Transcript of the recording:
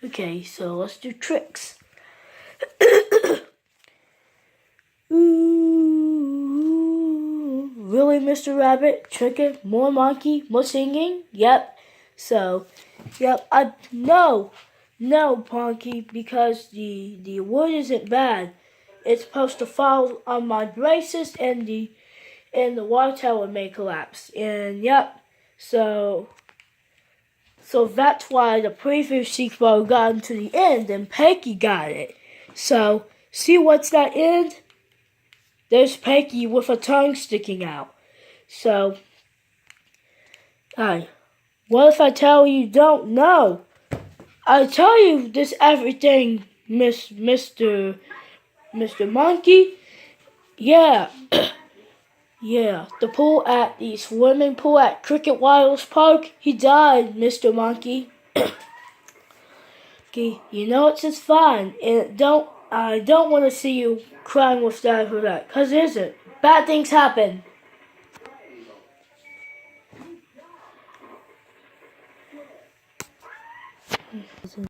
Okay, so let's do tricks. Ooh, really, Mr. Rabbit? Tricking? More monkey? More singing? Yep. So, yep. No, Ponky, because the wood isn't bad. It's supposed to fall on my braces, and the water tower may collapse. And yep. So that's why the previous sequel got into the end, and Peggy got it. So see what's that end? There's Peggy with a tongue sticking out. So, what if I tell you don't know? I tell you this everything, Mr. Monkey. Yeah, yeah. The swimming pool at Cricket Wireless Park. He died, Mr. Monkey. Okay, you know it's just fine, and I don't want to see you crying with that for that, 'cause it isn't. Bad things happen.